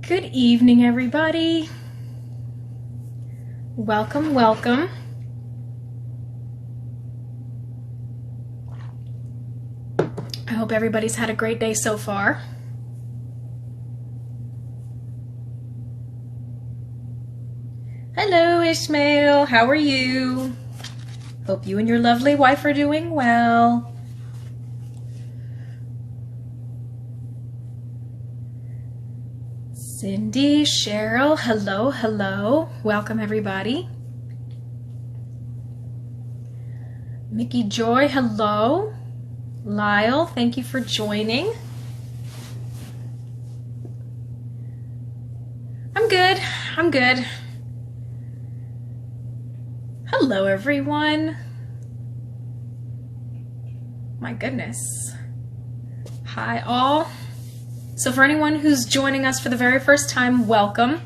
Good evening, everybody. Welcome, welcome. I hope everybody's had a great day so far. Hello, Ishmael. How are you? Hope you and your lovely wife are doing well. Cindy, Cheryl, hello, hello. Welcome, everybody. Mickey Joy, hello. Lyle, thank you for joining. I'm good. I'm good. Hello, everyone. My goodness. Hi, all. So for anyone who's joining us for the very first time, welcome.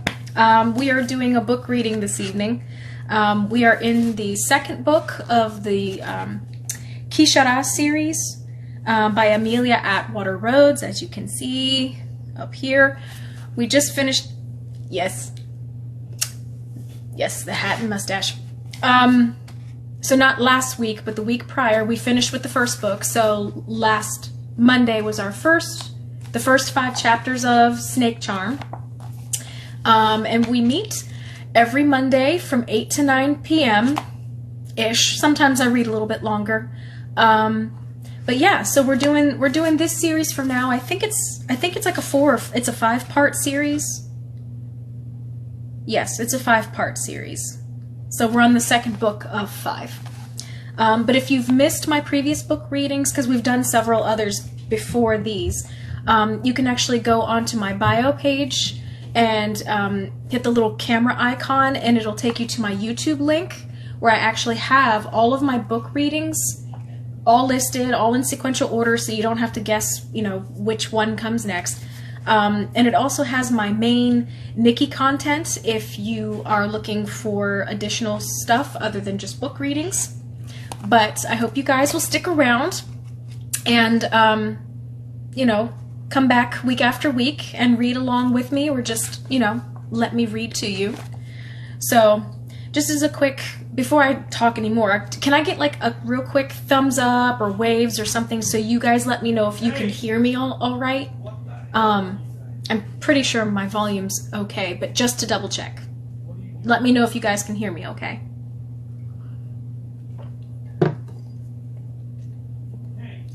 We are doing a book reading this evening. We are in the second book of the Kishara series by Amelia Atwater Rhodes, as you can see up here. We just finished, yes, the hat and mustache. So not last week, but the week prior, we finished with the first book. So last Monday was the first 5 chapters of Snakecharm. And we meet every Monday from 8 to 9 p.m.-ish. Sometimes I read a little bit longer. But yeah, so we're doing this series from now. I think it's like it's a 5-part series. Yes, it's a 5-part series. So we're on the second book of 5. But if you've missed my previous book readings, because we've done several others before these, you can actually go onto my bio page and hit the little camera icon, and it'll take you to my YouTube link where I actually have all of my book readings all listed, all in sequential order, so you don't have to guess, which one comes next. And it also has my main Nikki content if you are looking for additional stuff other than just book readings. But I hope you guys will stick around and, come back week after week and read along with me, or just, let me read to you. So just as a quick, before I talk anymore, can I get like a real quick thumbs up or waves or something so you guys let me know if you can hear me all right? I'm pretty sure my volume's okay, but just to double check. Let me know if you guys can hear me okay.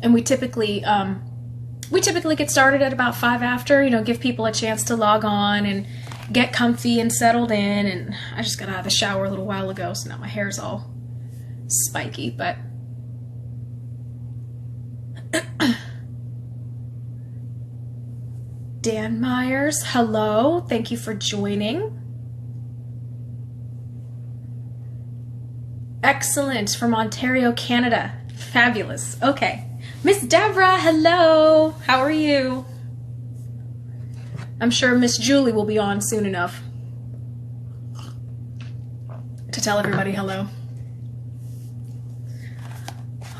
And we typically get started at about 5 after, give people a chance to log on and get comfy and settled in. And I just got out of the shower a little while ago, so now my hair's all spiky, but Dan Myers, hello. Thank you for joining. Excellent, from Ontario, Canada. Fabulous. Okay. Miss Deborah, hello. How are you? I'm sure Miss Julie will be on soon enough to tell everybody hello.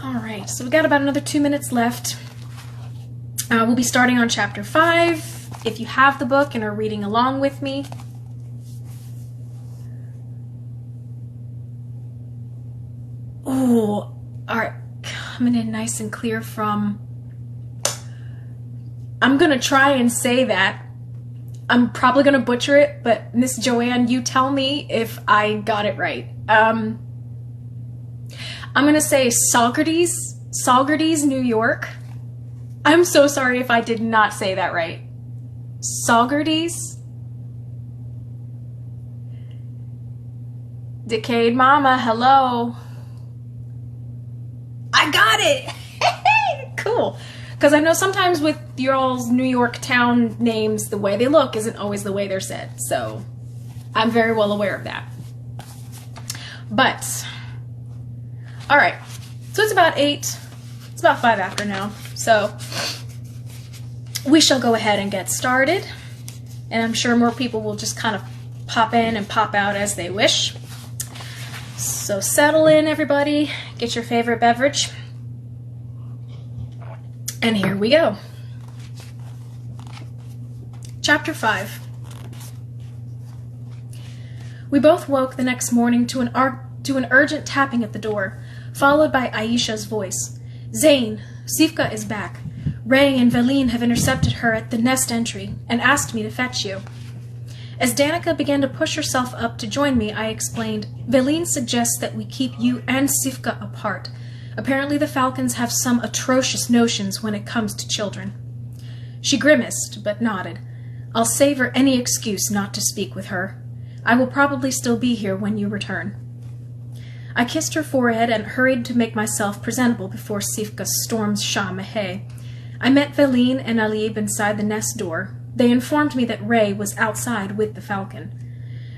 All right, so we got about another 2 minutes left. We'll be starting on chapter 5. If you have the book and are reading along with me. Oh, all right. Coming in nice and clear from, I'm gonna try and say that. I'm probably gonna butcher it, but Miss Joanne, you tell me if I got it right. I'm gonna say Saugerties, New York. I'm so sorry if I did not say that right. Saugerties. Decade Mama, hello. I got it! Cool. Because I know sometimes with your all's New York town names, the way they look isn't always the way they're said. So I'm very well aware of that. But, all right. So it's about 8. It's about 5 after now. So we shall go ahead and get started. And I'm sure more people will just kind of pop in and pop out as they wish. So settle in, everybody. Get your favorite beverage. And here we go. Chapter 5. We both woke the next morning to an urgent tapping at the door, followed by Aisha's voice. "Zane, Sifka is back. Ray and Veline have intercepted her at the nest entry and asked me to fetch you." As Danica began to push herself up to join me, I explained, "Veline suggests that we keep you and Sifka apart. Apparently the Falcons have some atrocious notions when it comes to children." She grimaced, but nodded. "I'll savor any excuse not to speak with her. I will probably still be here when you return." I kissed her forehead and hurried to make myself presentable before Sifka stormed Shah Mahé. I met Veline and Alib inside the nest door. They informed me that Ray was outside with the Falcon.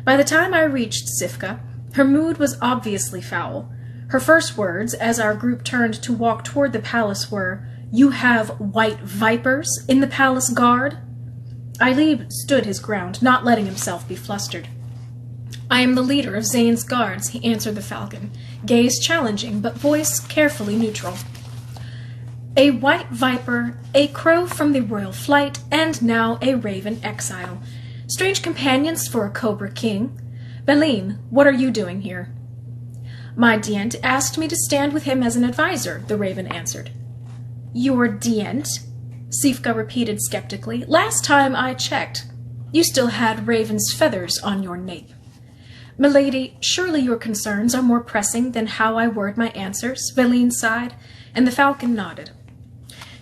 By the time I reached Sifka, her mood was obviously foul. Her first words, as our group turned to walk toward the palace, were, "You have white vipers in the palace guard?" Alib stood his ground, not letting himself be flustered. "I am the leader of Zane's guards," he answered the Falcon, gaze challenging, but voice carefully neutral. "A white viper, a crow from the royal flight, and now a raven exile. Strange companions for a cobra king. Veline, what are you doing here?" "My dient asked me to stand with him as an advisor," the raven answered. "Your dient?" Sifka repeated skeptically. "Last time I checked, you still had raven's feathers on your nape." "Milady, surely your concerns are more pressing than how I word my answers," Veline sighed, and the Falcon nodded.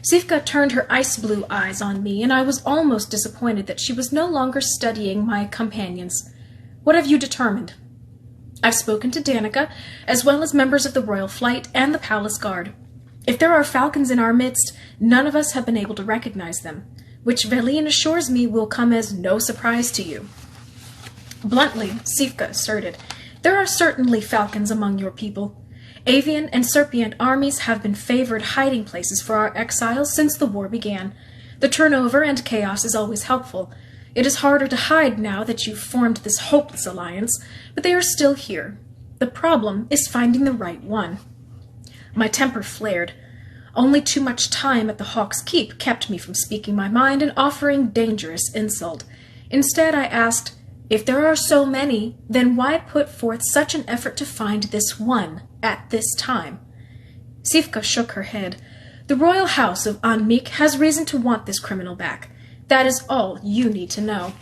Sifka turned her ice-blue eyes on me, and I was almost disappointed that she was no longer studying my companions. "What have you determined?" "I've spoken to Danica, as well as members of the royal flight and the palace guard. If there are Falcons in our midst, none of us have been able to recognize them, which Veline assures me will come as no surprise to you." Bluntly, Sifka asserted, "There are certainly Falcons among your people. Avian and Serpient armies have been favored hiding places for our exiles since the war began. The turnover and chaos is always helpful. It is harder to hide now that you've formed this hopeless alliance, but they are still here. The problem is finding the right one." My temper flared. Only too much time at the Hawk's Keep kept me from speaking my mind and offering dangerous insult. Instead, I asked, "If there are so many, then why put forth such an effort to find this one at this time?" Sifka shook her head. "The royal house of Anmik has reason to want this criminal back. That is all you need to know."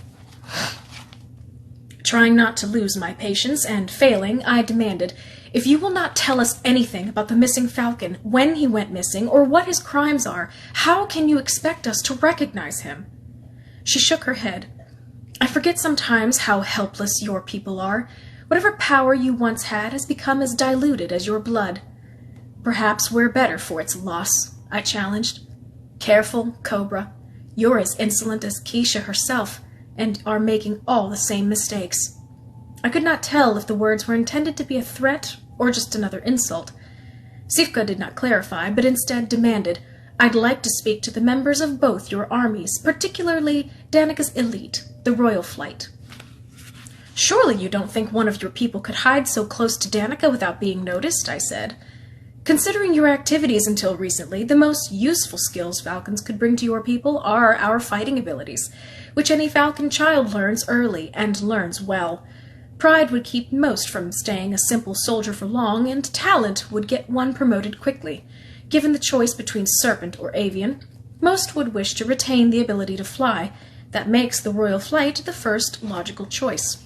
Trying not to lose my patience, and failing, I demanded, "If you will not tell us anything about the missing Falcon, when he went missing, or what his crimes are, how can you expect us to recognize him?" She shook her head. "I forget sometimes how helpless your people are. Whatever power you once had has become as diluted as your blood." "Perhaps we're better for its loss," I challenged. "Careful, Cobra. You're as insolent as Keisha herself, and are making all the same mistakes." I could not tell if the words were intended to be a threat or just another insult. Sifka did not clarify, but instead demanded, "I'd like to speak to the members of both your armies, particularly Danica's elite, the royal flight." "Surely you don't think one of your people could hide so close to Danica without being noticed," I said. "Considering your activities until recently, the most useful skills Falcons could bring to your people are our fighting abilities, which any Falcon child learns early and learns well. Pride would keep most from staying a simple soldier for long, and talent would get one promoted quickly. Given the choice between Serpent or Avian, most would wish to retain the ability to fly. That makes the royal flight the first logical choice."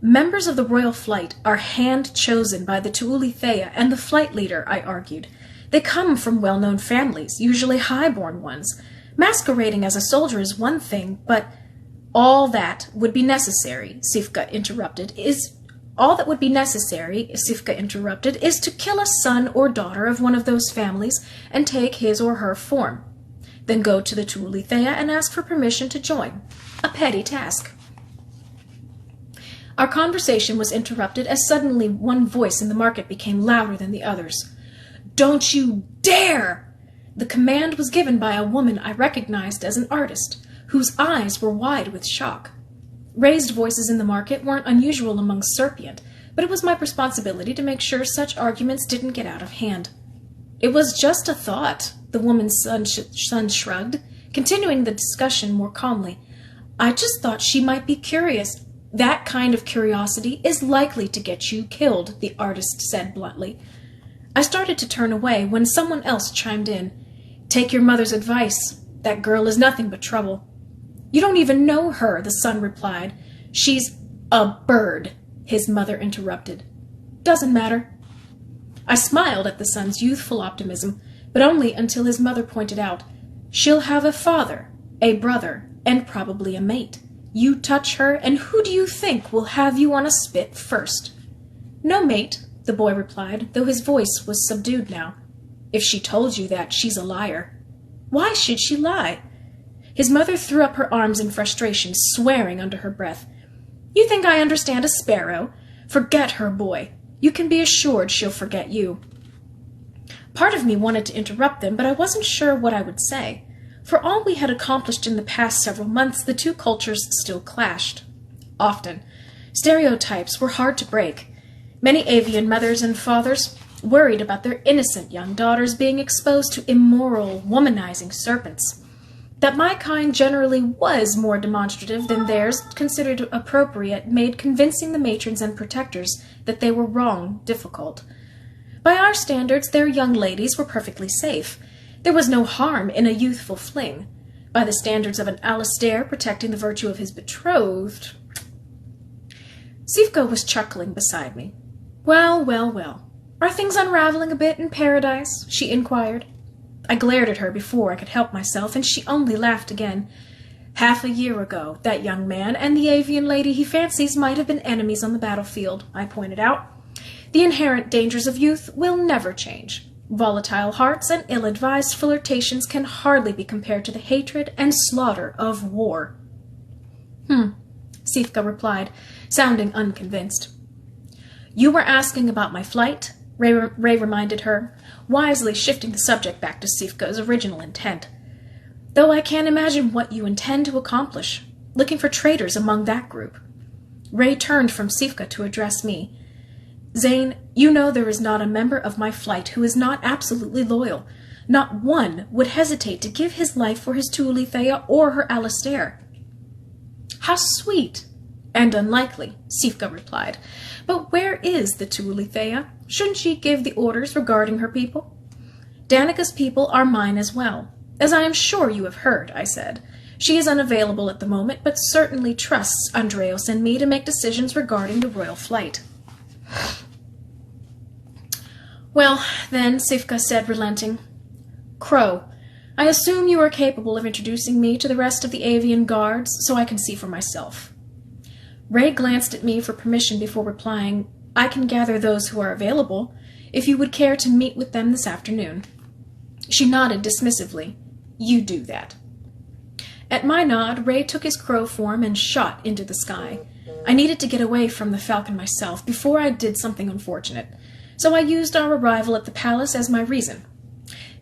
"Members of the royal flight are hand-chosen by the Tuuli Thea and the flight leader," I argued. "They come from well-known families, usually high-born ones. Masquerading as a soldier is one thing, but—" "All that would be necessary," Sifka interrupted, is to kill a son or daughter of one of those families and take his or her form. Then go to the Tuuli Thea and ask for permission to join. A petty task." Our conversation was interrupted as suddenly one voice in the market became louder than the others. "Don't you dare!" The command was given by a woman I recognized as an artist, whose eyes were wide with shock. Raised voices in the market weren't unusual among Serpient, but it was my responsibility to make sure such arguments didn't get out of hand. "It was just a thought," the woman's son shrugged, continuing the discussion more calmly. "I just thought she might be curious." That kind of curiosity is likely to get you killed, the artist said bluntly. I started to turn away when someone else chimed in. Take your mother's advice. That girl is nothing but trouble. You don't even know her, the son replied. She's a bird, his mother interrupted. Doesn't matter. I smiled at the son's youthful optimism, but only until his mother pointed out, she'll have a father, a brother, and probably a mate. You touch her, and who do you think will have you on a spit first? No mate, the boy replied, though his voice was subdued now. If she told you that, she's a liar. Why should she lie? His mother threw up her arms in frustration, swearing under her breath. You think I understand a sparrow? Forget her, boy. You can be assured she'll forget you. Part of me wanted to interrupt them, but I wasn't sure what I would say. For all we had accomplished in the past several months, the two cultures still clashed. Often. Stereotypes were hard to break. Many avian mothers and fathers worried about their innocent young daughters being exposed to immoral, womanizing serpents. That my kind generally was more demonstrative than theirs, considered appropriate, made convincing the matrons and protectors that they were wrong difficult. By our standards, their young ladies were perfectly safe. There was no harm in a youthful fling. By the standards of an Alastair protecting the virtue of his betrothed... Sivka was chuckling beside me. Well, well, well. Are things unraveling a bit in paradise? She inquired. I glared at her before I could help myself, and she only laughed again. Half a year ago, that young man and the avian lady he fancies might have been enemies on the battlefield, I pointed out. The inherent dangers of youth will never change. Volatile hearts and ill-advised flirtations can hardly be compared to the hatred and slaughter of war. Sivka replied, sounding unconvinced. You were asking about my flight? Ray reminded her, wisely shifting the subject back to Sivka's original intent. Though I can't imagine what you intend to accomplish, looking for traitors among that group. Ray turned from Sivka to address me. Zane, you know there is not a member of my flight who is not absolutely loyal. Not one would hesitate to give his life for his Tuolithea or her Alastair. How sweet! And unlikely, Sivka replied. But where is the Tuolithea? Shouldn't she give the orders regarding her people? Danica's people are mine as well. As I am sure you have heard, I said. She is unavailable at the moment, but certainly trusts Andreos and me to make decisions regarding the royal flight. Well, then, Sivka said, relenting. Crow, I assume you are capable of introducing me to the rest of the avian guards, so I can see for myself. Ray glanced at me for permission before replying, I can gather those who are available, if you would care to meet with them this afternoon. She nodded dismissively. You do that. At my nod, Ray took his crow form and shot into the sky. I needed to get away from the falcon myself before I did something unfortunate, so I used our arrival at the palace as my reason.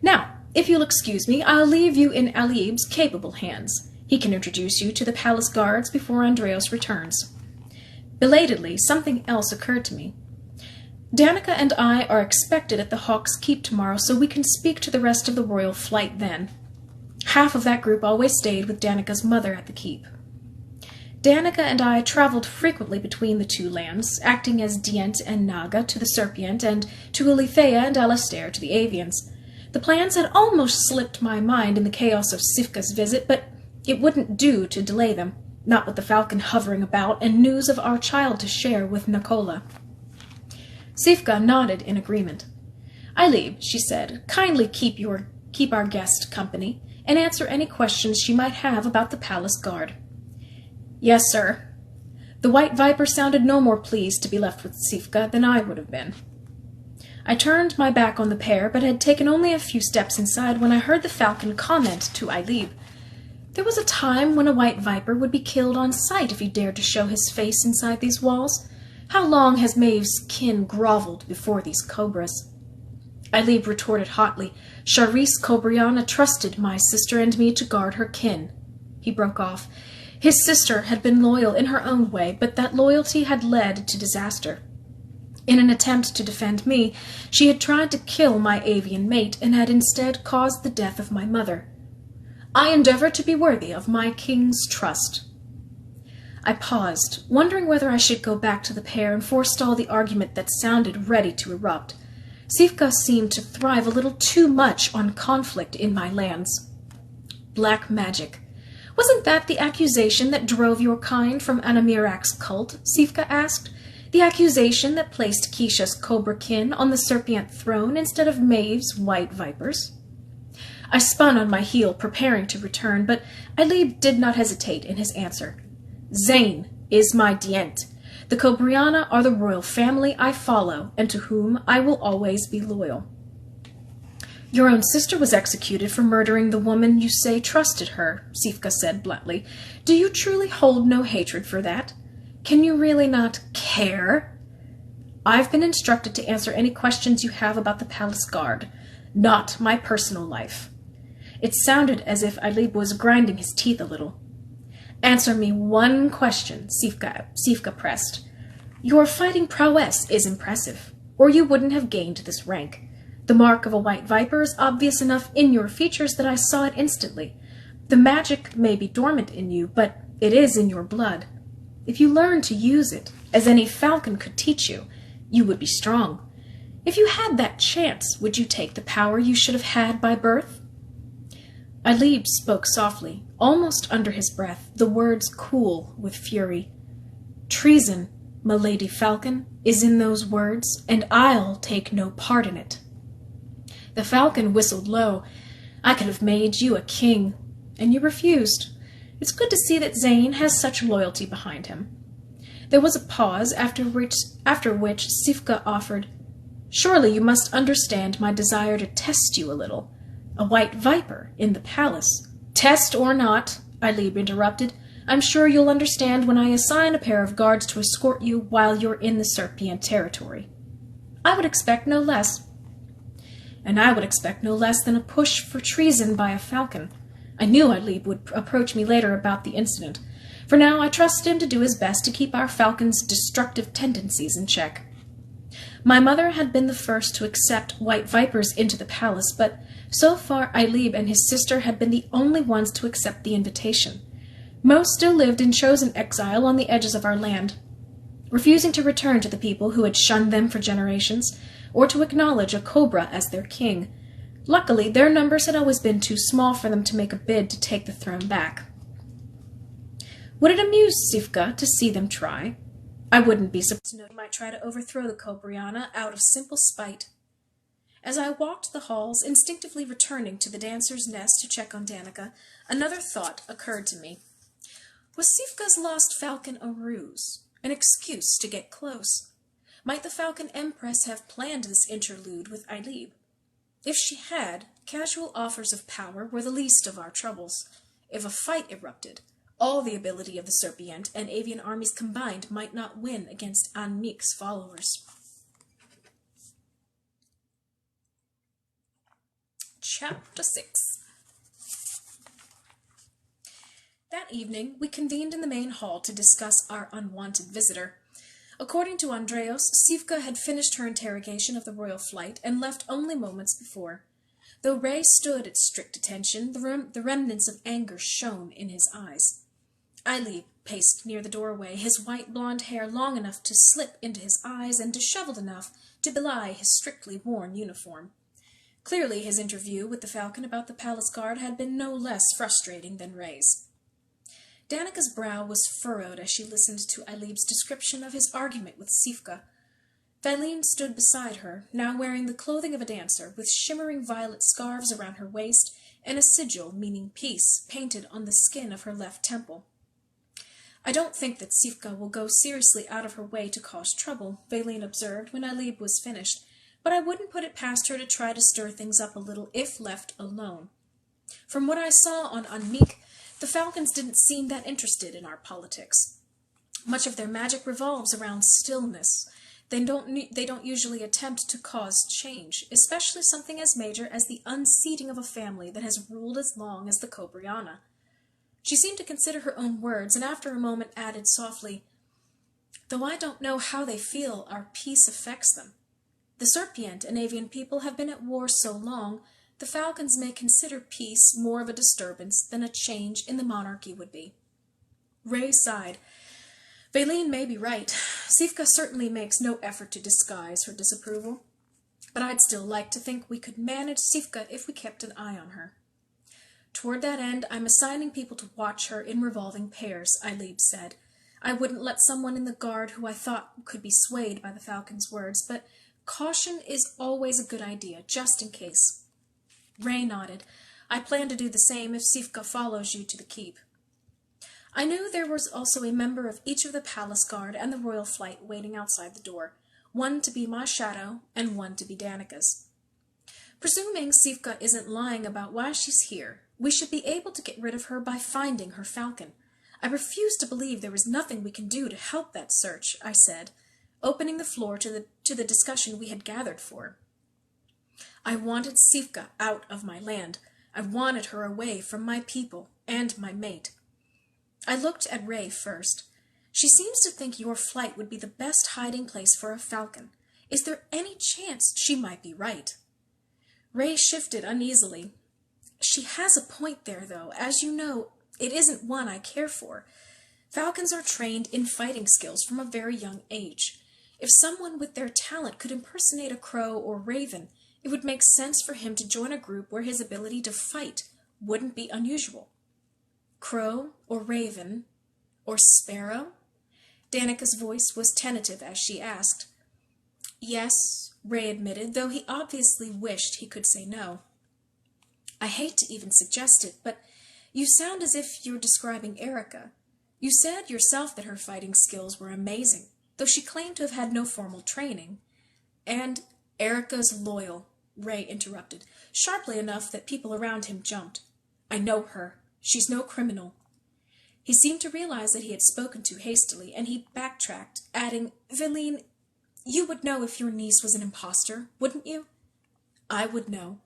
Now, if you'll excuse me, I'll leave you in Alib's capable hands. He can introduce you to the palace guards before Andreos returns. Belatedly, something else occurred to me. Danica and I are expected at the Hawk's Keep tomorrow, so we can speak to the rest of the royal flight then. Half of that group always stayed with Danica's mother at the keep. Danica and I traveled frequently between the two lands, acting as Dient and Naga to the Serpient, and Tuolithea and Alastair to the Avians. The plans had almost slipped my mind in the chaos of Sivka's visit, but it wouldn't do to delay them, not with the falcon hovering about and news of our child to share with Nicola. Sivka nodded in agreement. Alib, she said, kindly keep our guest company, and answer any questions she might have about the palace guard. Yes, sir. The White Viper sounded no more pleased to be left with Sivka than I would have been. I turned my back on the pair, but had taken only a few steps inside when I heard the falcon comment to Alib. There was a time when a White Viper would be killed on sight if he dared to show his face inside these walls. How long has Maeve's kin groveled before these cobras? Alib retorted hotly, Charisse Cobriana trusted my sister and me to guard her kin. He broke off. His sister had been loyal in her own way, but that loyalty had led to disaster. In an attempt to defend me, she had tried to kill my avian mate and had instead caused the death of my mother. I endeavor to be worthy of my king's trust. I paused, wondering whether I should go back to the pair and forestall the argument that sounded ready to erupt. Sivka seemed to thrive a little too much on conflict in my lands. Black magic. Wasn't that the accusation that drove your kind from Anamirak's cult? Sivka asked. The accusation that placed Keisha's cobra kin on the serpient throne instead of Maeve's white vipers? I spun on my heel, preparing to return, but Alib did not hesitate in his answer. Zane is my dient. The Cobriana are the royal family I follow, and to whom I will always be loyal. Your own sister was executed for murdering the woman you say trusted her, Sivka said bluntly. Do you truly hold no hatred for that? Can you really not care? I've been instructed to answer any questions you have about the palace guard, not my personal life. It sounded as if Alib was grinding his teeth a little. Answer me one question, Sivka pressed. Your fighting prowess is impressive, or you wouldn't have gained this rank. The mark of a white viper is obvious enough in your features that I saw it instantly. The magic may be dormant in you, but it is in your blood. If you learn to use it, as any falcon could teach you, you would be strong. If you had that chance, would you take the power you should have had by birth? Alib spoke softly, almost under his breath, the words cool with fury. Treason, milady falcon, is in those words, and I'll take no part in it. The falcon whistled low. I could have made you a king, and you refused. It's good to see that Zane has such loyalty behind him. There was a pause, after which Sivka offered, Surely you must understand my desire to test you a little. A white viper in the palace. Test or not, Alib interrupted, I'm sure you'll understand when I assign a pair of guards to escort you while you're in the Serpian territory. I would expect no less. And I would expect no less than a push for treason by a falcon. I knew Alib would approach me later about the incident. For now, I trusted him to do his best to keep our falcon's destructive tendencies in check. My mother had been the first to accept white vipers into the palace, but so far Alib and his sister had been the only ones to accept the invitation. Most still lived in chosen exile on the edges of our land, refusing to return to the people who had shunned them for generations, or to acknowledge a cobra as their king. Luckily, their numbers had always been too small for them to make a bid to take the throne back. Would it amuse Sivka to see them try? I wouldn't be surprised to know they might try to overthrow the Cobriana out of simple spite. As I walked the halls, instinctively returning to the dancer's nest to check on Danica, another thought occurred to me. Was Sivka's lost falcon a ruse, an excuse to get close? Might the Falcon Empress have planned this interlude with Alib? If she had, casual offers of power were the least of our troubles. If a fight erupted, all the ability of the Serpient and avian armies combined might not win against Anmik's followers. Chapter 6. That evening, we convened in the main hall to discuss our unwanted visitor. According to Andreos, Sivka had finished her interrogation of the royal flight and left only moments before. Though Ray stood at strict attention, the remnants of anger shone in his eyes. Alib paced near the doorway, his white blonde hair long enough to slip into his eyes and disheveled enough to belie his strictly worn uniform. Clearly his interview with the Falcon about the palace guard had been no less frustrating than Ray's. Danica's brow was furrowed as she listened to Alib's description of his argument with Sivka. Valine stood beside her, now wearing the clothing of a dancer, with shimmering violet scarves around her waist and a sigil meaning peace painted on the skin of her left temple. I don't think that Sivka will go seriously out of her way to cause trouble, Valine observed when Alib was finished, but I wouldn't put it past her to try to stir things up a little if left alone. From what I saw on Anmik, the Falcons didn't seem that interested in our politics. Much of their magic revolves around stillness. They don't usually attempt to cause change, especially something as major as the unseating of a family that has ruled as long as the Cobriana. She seemed to consider her own words, and after a moment added softly, Though I don't know how they feel our peace affects them. The Serpient and avian people have been at war so long, the Falcons may consider peace more of a disturbance than a change in the monarchy would be. Ray sighed. Valine may be right. Sivka certainly makes no effort to disguise her disapproval. But I'd still like to think we could manage Sivka if we kept an eye on her. Toward that end, I'm assigning people to watch her in revolving pairs, Ailib said. I wouldn't let someone in the guard who I thought could be swayed by the falcon's words, but caution is always a good idea, just in case. Ray nodded. I plan to do the same if Sivka follows you to the keep. I knew there was also a member of each of the palace guard and the royal flight waiting outside the door, one to be my shadow and one to be Danica's. Presuming Sivka isn't lying about why she's here, we should be able to get rid of her by finding her falcon. I refuse to believe there is nothing we can do to help that search, I said, opening the floor to the discussion we had gathered for. I wanted Sivka out of my land. I wanted her away from my people and my mate. I looked at Ray first. She seems to think your flight would be the best hiding place for a falcon. Is there any chance she might be right? Ray shifted uneasily. She has a point there, though. As you know, it isn't one I care for. Falcons are trained in fighting skills from a very young age. If someone with their talent could impersonate a crow or raven, it would make sense for him to join a group where his ability to fight wouldn't be unusual. Crow or raven or sparrow? Danica's voice was tentative as she asked. Yes, Ray admitted, though he obviously wished he could say no. I hate to even suggest it, but you sound as if you're describing Erica. You said yourself that her fighting skills were amazing, though she claimed to have had no formal training. And Erica's loyal, Ray interrupted, sharply enough that people around him jumped. I know her. She's no criminal. He seemed to realize that he had spoken too hastily, and he backtracked, adding, Valine, you would know if your niece was an impostor, wouldn't you? I would know.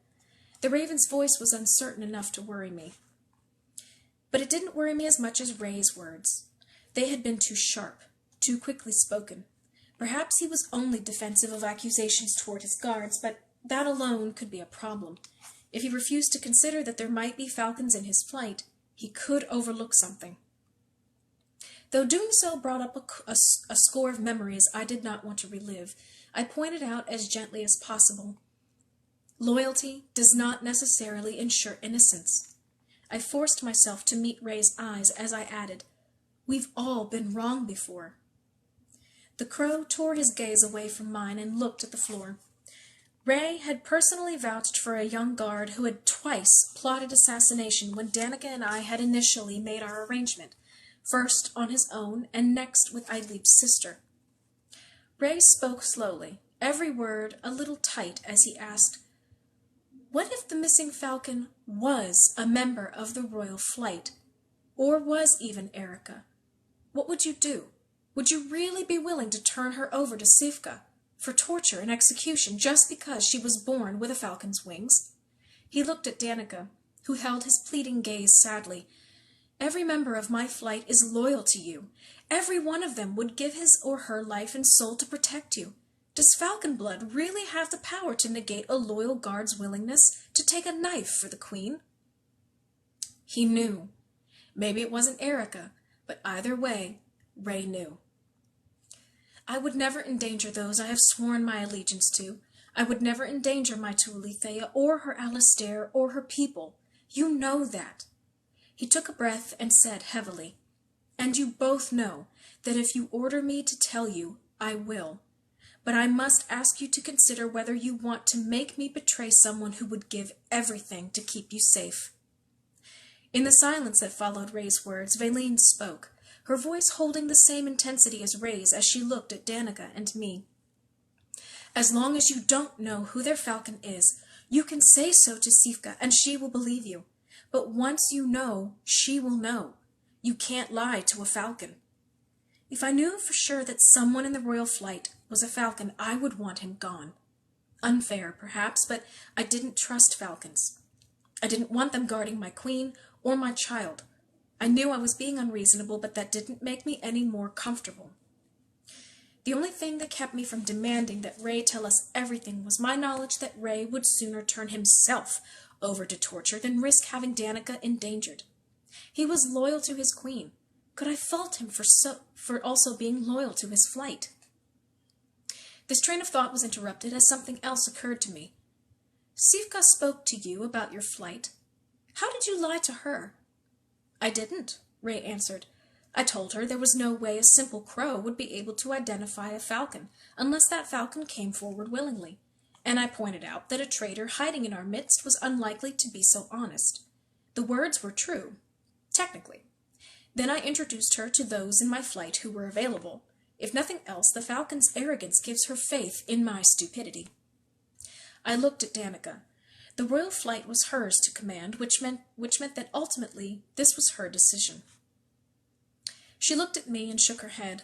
The raven's voice was uncertain enough to worry me. But it didn't worry me as much as Ray's words. They had been too sharp, too quickly spoken. Perhaps he was only defensive of accusations toward his guards, but that alone could be a problem. If he refused to consider that there might be falcons in his flight, he could overlook something. Though doing so brought up a score of memories I did not want to relive, I pointed out as gently as possible. Loyalty does not necessarily ensure innocence. I forced myself to meet Ray's eyes as I added, We've all been wrong before. The crow tore his gaze away from mine and looked at the floor. Ray had personally vouched for a young guard who had twice plotted assassination when Danica and I had initially made our arrangement, first on his own and next with Ailib's sister. Ray spoke slowly, every word a little tight as he asked, What if the missing falcon was a member of the royal flight, or was even Erica? What would you do? Would you really be willing to turn her over to Sivka for torture and execution just because she was born with a falcon's wings? He looked at Danica, who held his pleading gaze sadly. Every member of my flight is loyal to you. Every one of them would give his or her life and soul to protect you. Does falcon blood really have the power to negate a loyal guard's willingness to take a knife for the queen? He knew. Maybe it wasn't Erica, but either way, Ray knew. I would never endanger those I have sworn my allegiance to. I would never endanger my Tualithea or her Alastair or her people. You know that. He took a breath and said heavily, And you both know that if you order me to tell you, I will. But I must ask you to consider whether you want to make me betray someone who would give everything to keep you safe. In the silence that followed Ray's words, Valine spoke, her voice holding the same intensity as Ray's as she looked at Danica and me. As long as you don't know who their falcon is, you can say so to Sivka, and she will believe you. But once you know, she will know. You can't lie to a falcon. If I knew for sure that someone in the royal flight was a falcon, I would want him gone. Unfair, perhaps, but I didn't trust falcons. I didn't want them guarding my queen or my child. I knew I was being unreasonable, but that didn't make me any more comfortable. The only thing that kept me from demanding that Ray tell us everything was my knowledge that Ray would sooner turn himself over to torture than risk having Danica endangered. He was loyal to his queen, Could I fault him for also being loyal to his flight? This train of thought was interrupted as something else occurred to me. Sivka spoke to you about your flight. How did you lie to her? I didn't, Ray answered. I told her there was no way a simple crow would be able to identify a falcon unless that falcon came forward willingly, and I pointed out that a traitor hiding in our midst was unlikely to be so honest. The words were true, technically. Then I introduced her to those in my flight who were available. If nothing else, the falcon's arrogance gives her faith in my stupidity. I looked at Danica. The royal flight was hers to command, which meant that ultimately this was her decision. She looked at me and shook her head.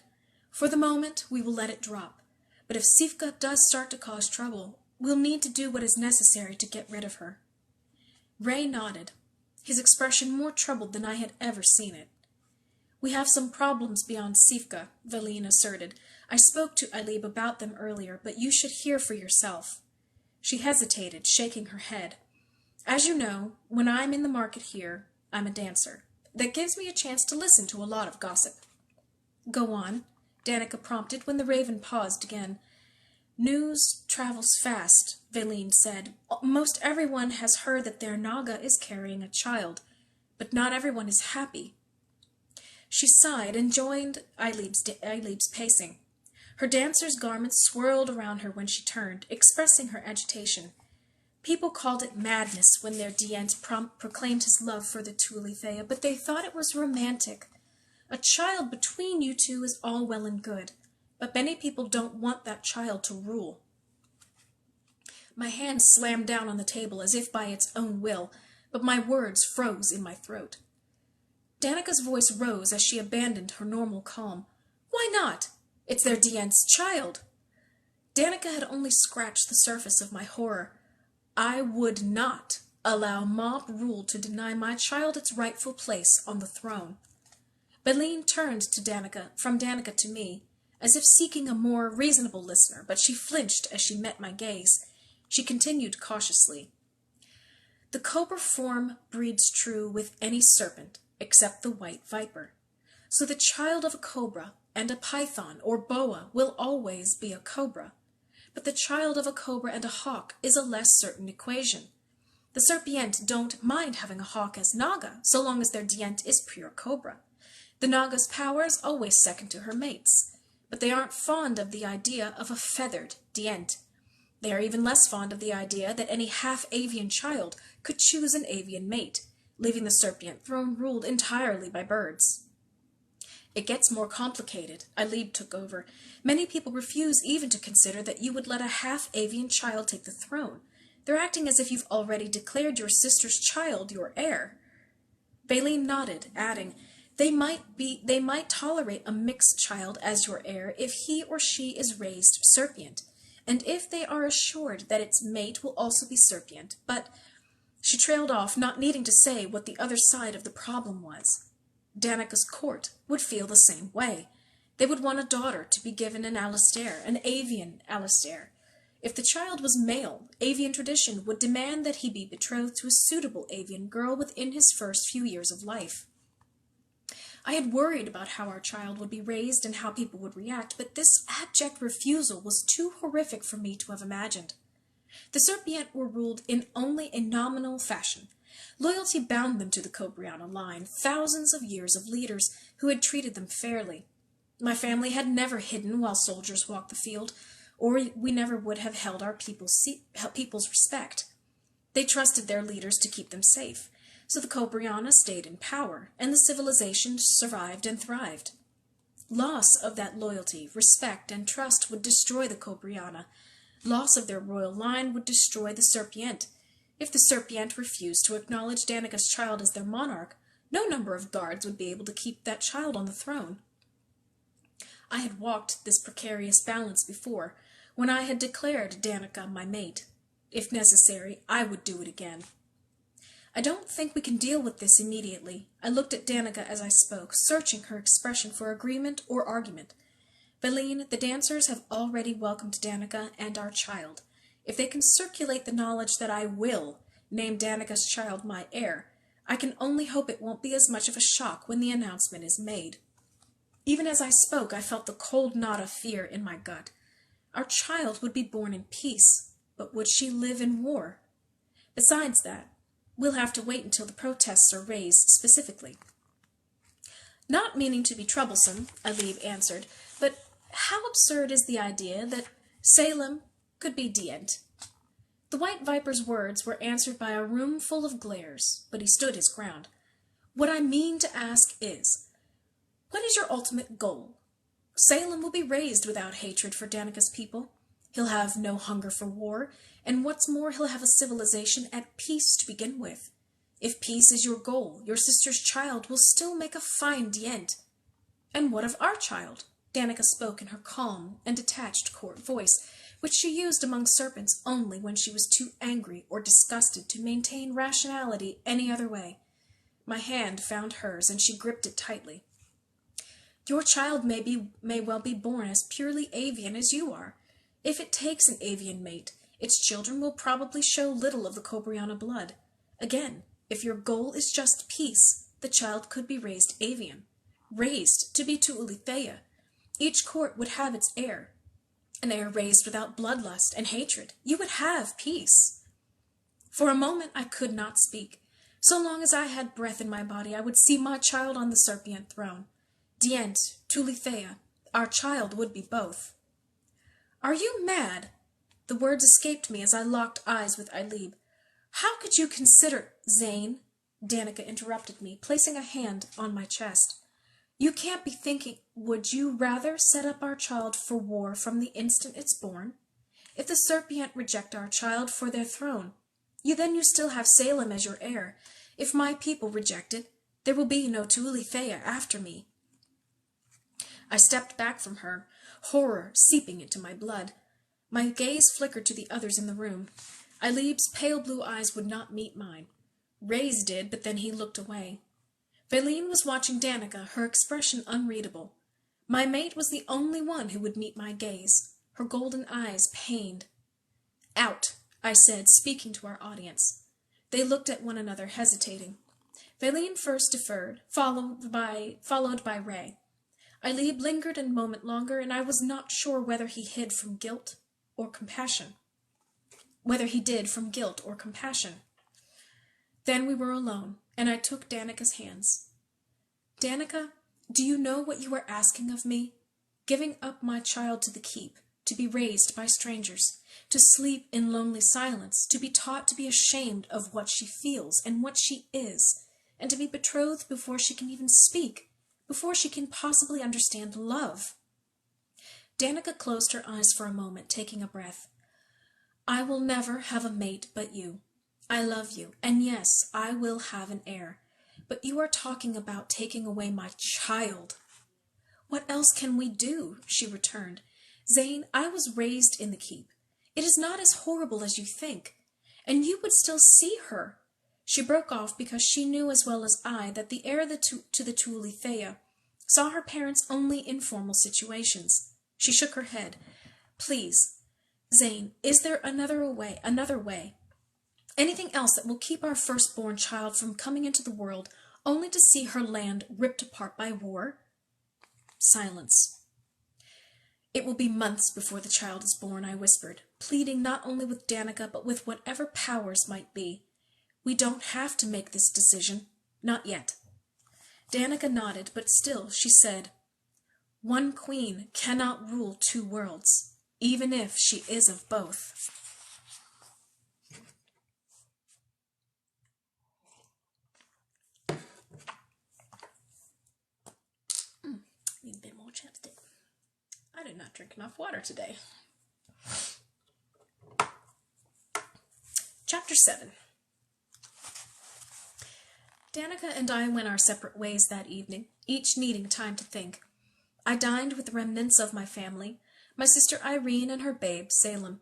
For the moment, we will let it drop. But if Sivka does start to cause trouble, we'll need to do what is necessary to get rid of her. Ray nodded, his expression more troubled than I had ever seen it. We have some problems beyond Sivka, Valine asserted. I spoke to Ailib about them earlier, but you should hear for yourself. She hesitated, shaking her head. As you know, when I'm in the market here, I'm a dancer. That gives me a chance to listen to a lot of gossip. Go on, Danica prompted when the raven paused again. News travels fast, Valine said. Most everyone has heard that their Naga is carrying a child, but not everyone is happy. She sighed and joined Ailib's pacing. Her dancer's garments swirled around her when she turned, expressing her agitation. People called it madness when their Dient proclaimed his love for the Tulithea, but they thought it was romantic. A child between you two is all well and good, but many people don't want that child to rule. My hand slammed down on the table as if by its own will, but my words froze in my throat. Danica's voice rose as she abandoned her normal calm. Why not? It's their Dient's child. Danica had only scratched the surface of my horror. I would not allow mob rule to deny my child its rightful place on the throne. Valine turned from Danica to me, as if seeking a more reasonable listener, but she flinched as she met my gaze. She continued cautiously. The cobra form breeds true with any serpent, except the white viper. So the child of a cobra and a python or boa will always be a cobra. But the child of a cobra and a hawk is a less certain equation. The serpient don't mind having a hawk as Naga, so long as their Dient is pure cobra. The Naga's power is always second to her mates, but they aren't fond of the idea of a feathered Dient. They are even less fond of the idea that any half-avian child could choose an avian mate, leaving the serpent throne ruled entirely by birds. It gets more complicated, Ailib took over. Many people refuse even to consider that you would let a half-avian child take the throne. They're acting as if you've already declared your sister's child your heir. Valine nodded, adding, They might tolerate a mixed child as your heir if he or she is raised serpient, and if they are assured that its mate will also be serpient, but she trailed off, not needing to say what the other side of the problem was. Danica's court would feel the same way. They would want a daughter to be given an Alistair, an avian Alistair. If the child was male, avian tradition would demand that he be betrothed to a suitable avian girl within his first few years of life. I had worried about how our child would be raised and how people would react, but this abject refusal was too horrific for me to have imagined. The Serpient were ruled in only a nominal fashion. Loyalty bound them to the Cobriana line, thousands of years of leaders who had treated them fairly. My family had never hidden while soldiers walked the field, or we never would have held our people's respect. They trusted their leaders to keep them safe, so the Cobriana stayed in power, and the civilization survived and thrived. Loss of that loyalty, respect, and trust would destroy the Cobriana. Loss of their royal line would destroy the Serpient. If the Serpient refused to acknowledge Danica's child as their monarch, no number of guards would be able to keep that child on the throne. I had walked this precarious balance before, when I had declared Danica my mate. If necessary, I would do it again. I don't think we can deal with this immediately. I looked at Danica as I spoke, searching her expression for agreement or argument. Valine, the dancers have already welcomed Danica and our child. If they can circulate the knowledge that I will name Danica's child my heir, I can only hope it won't be as much of a shock when the announcement is made." Even as I spoke, I felt the cold knot of fear in my gut. Our child would be born in peace, but would she live in war? Besides that, we'll have to wait until the protests are raised specifically. "Not meaning to be troublesome," Alib answered, "but how absurd is the idea that Salem could be Dient?" The White Viper's words were answered by a room full of glares, but he stood his ground. "What I mean to ask is, what is your ultimate goal? Salem will be raised without hatred for Danica's people. He'll have no hunger for war, and what's more, he'll have a civilization at peace to begin with. If peace is your goal, your sister's child will still make a fine Dient. And what of our child?" Danica spoke in her calm and detached court voice, which she used among serpents only when she was too angry or disgusted to maintain rationality any other way. My hand found hers, and she gripped it tightly. "Your child may well be born as purely avian as you are. If it takes an avian mate, its children will probably show little of the Cobriana blood. Again, if your goal is just peace, the child could be raised avian, raised to be Tu'ulithea. Each court would have its heir, an heir raised without bloodlust and hatred. You would have peace." For a moment I could not speak. So long as I had breath in my body, I would see my child on the Serpient throne. Dient, Tu'ulithea, our child would be both. "Are you mad?" The words escaped me as I locked eyes with Alib. "How could you consider—" "Zane," Danica interrupted me, placing a hand on my chest. "You can't be thinking— Would you rather set up our child for war from the instant it's born? If the Serpient reject our child for their throne, then you still have Salem as your heir. If my people reject it, there will be no Tu'ulithea after me." I stepped back from her, horror seeping into my blood. My gaze flickered to the others in the room. Alib's pale blue eyes would not meet mine. Ray's did, but then he looked away. Valine was watching Danica, her expression unreadable. My mate was the only one who would meet my gaze. Her golden eyes pained. "Out," I said, speaking to our audience. They looked at one another, hesitating. Valine first deferred, followed by Ray. Alib lingered a moment longer, and I was not sure whether he did from guilt or compassion. Then we were alone, and I took Danica's hands. "Danica, do you know what you are asking of me? Giving up my child to the keep, to be raised by strangers, to sleep in lonely silence, to be taught to be ashamed of what she feels and what she is, and to be betrothed before she can even speak, before she can possibly understand love." Danica closed her eyes for a moment, taking a breath. "I will never have a mate but you. I love you, and yes, I will have an heir. But you are talking about taking away my child." "What else can we do?" she returned. "Zane, I was raised in the keep. It is not as horrible as you think. And you would still see her." She broke off because she knew as well as I that the heir to the Tu'ulithea saw her parents only in formal situations. She shook her head. "Please, Zane, is there another way? Anything else that will keep our firstborn child from coming into the world only to see her land ripped apart by war?" Silence. "It will be months before the child is born," I whispered, pleading not only with Danica but with whatever powers might be. "We don't have to make this decision. Not yet." Danica nodded, but still she said, "One queen cannot rule two worlds, even if she is of both." Need a bit more chapstick. I did not drink enough water today. Chapter 7. Danica and I went our separate ways that evening, each needing time to think. I dined with the remnants of my family, my sister Irene and her babe, Salem.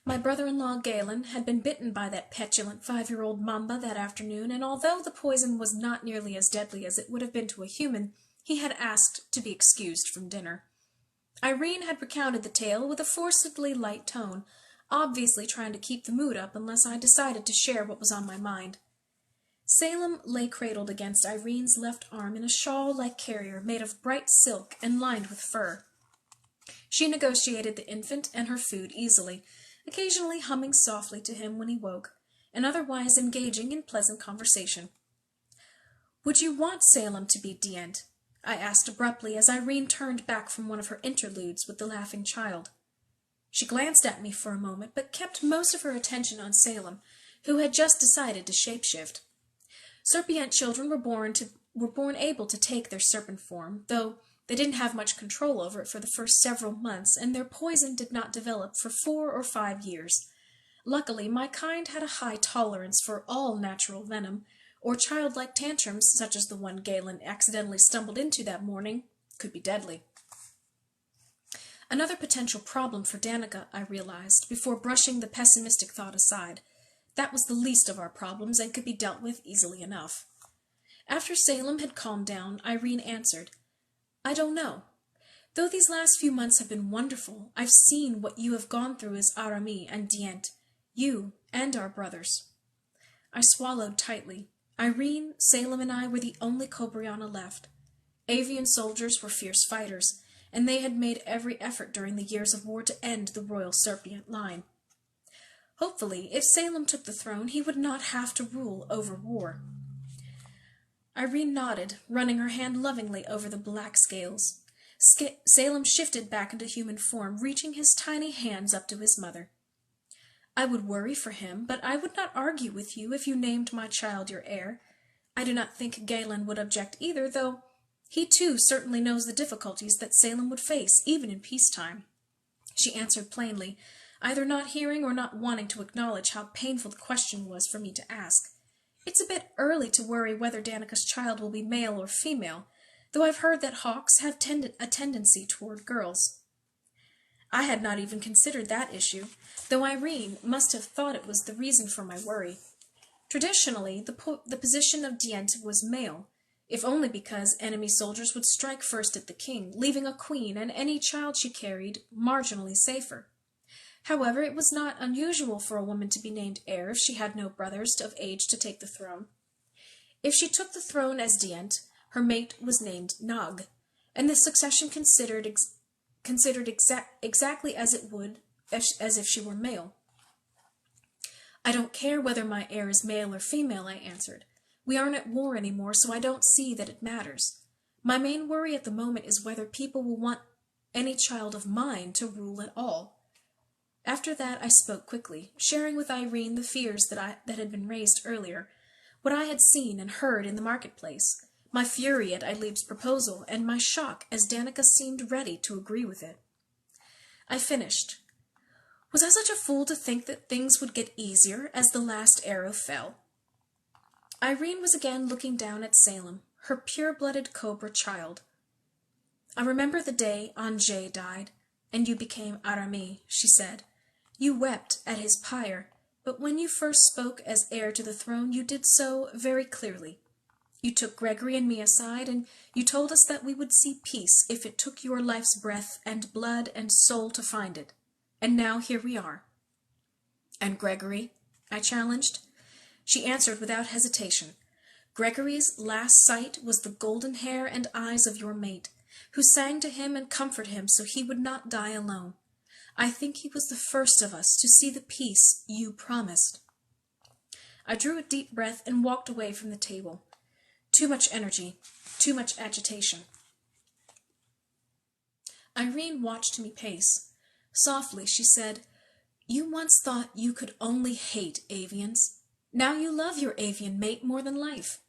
My brother-in-law, Galen, had been bitten by that petulant 5-year-old mamba that afternoon, and although the poison was not nearly as deadly as it would have been to a human, he had asked to be excused from dinner. Irene had recounted the tale with a forcedly light tone, obviously trying to keep the mood up unless I decided to share what was on my mind. Salem lay cradled against Irene's left arm in a shawl-like carrier made of bright silk and lined with fur. She negotiated the infant and her food easily, occasionally humming softly to him when he woke, and otherwise engaging in pleasant conversation. "Would you want Salem to be Dient?" I asked abruptly as Irene turned back from one of her interludes with the laughing child. She glanced at me for a moment, but kept most of her attention on Salem, who had just decided to shapeshift. Serpient children were born able to take their serpent form, though they didn't have much control over it for the first several months, and their poison did not develop for 4 or 5 years. Luckily, my kind had a high tolerance for all natural venom, or childlike tantrums such as the one Galen accidentally stumbled into that morning could be deadly. Another potential problem for Danica, I realized, before brushing the pessimistic thought aside. That was the least of our problems and could be dealt with easily enough. After Salem had calmed down, Irene answered, "I don't know. Though these last few months have been wonderful, I've seen what you have gone through as Aramis and Dient, you and our brothers." I swallowed tightly. Irene, Salem, and I were the only Cobriana left. Avian soldiers were fierce fighters, and they had made every effort during the years of war to end the royal Serpient line. Hopefully, if Salem took the throne, he would not have to rule over war. Irene nodded, running her hand lovingly over the black scales. Salem shifted back into human form, reaching his tiny hands up to his mother. "I would worry for him, but I would not argue with you if you named my child your heir. I do not think Galen would object either, though he too certainly knows the difficulties that Salem would face, even in peacetime." She answered plainly, either not hearing or not wanting to acknowledge how painful the question was for me to ask. "It's a bit early to worry whether Danica's child will be male or female, though I've heard that hawks have a tendency toward girls." I had not even considered that issue, though Irene must have thought it was the reason for my worry. Traditionally, the position of Dient was male, if only because enemy soldiers would strike first at the king, leaving a queen and any child she carried marginally safer. However, it was not unusual for a woman to be named heir if she had no brothers of age to take the throne. If she took the throne as Dient, her mate was named Nog, and the succession considered exactly as it would as if she were male. "I don't care whether my heir is male or female," I answered. "We aren't at war anymore, so I don't see that it matters. My main worry at the moment is whether people will want any child of mine to rule at all." After that I spoke quickly, sharing with Irene the fears that had been raised earlier, what I had seen and heard in the marketplace, my fury at Ailib's proposal, and my shock as Danica seemed ready to agree with it. I finished. Was I such a fool to think that things would get easier as the last arrow fell? Irene was again looking down at Salem, her pure-blooded cobra child. "I remember the day Angers died, and you became Aramis," she said. "You wept at his pyre, but when you first spoke as heir to the throne, you did so very clearly. You took Gregory and me aside, and you told us that we would see peace if it took your life's breath and blood and soul to find it. And now here we are." "And Gregory?" I challenged. She answered without hesitation. "Gregory's last sight was the golden hair and eyes of your mate, who sang to him and comforted him so he would not die alone. I think he was the first of us to see the peace you promised." I drew a deep breath and walked away from the table. Too much energy, too much agitation. Irene watched me pace. Softly she said, "You once thought you could only hate avians. Now you love your avian mate more than life.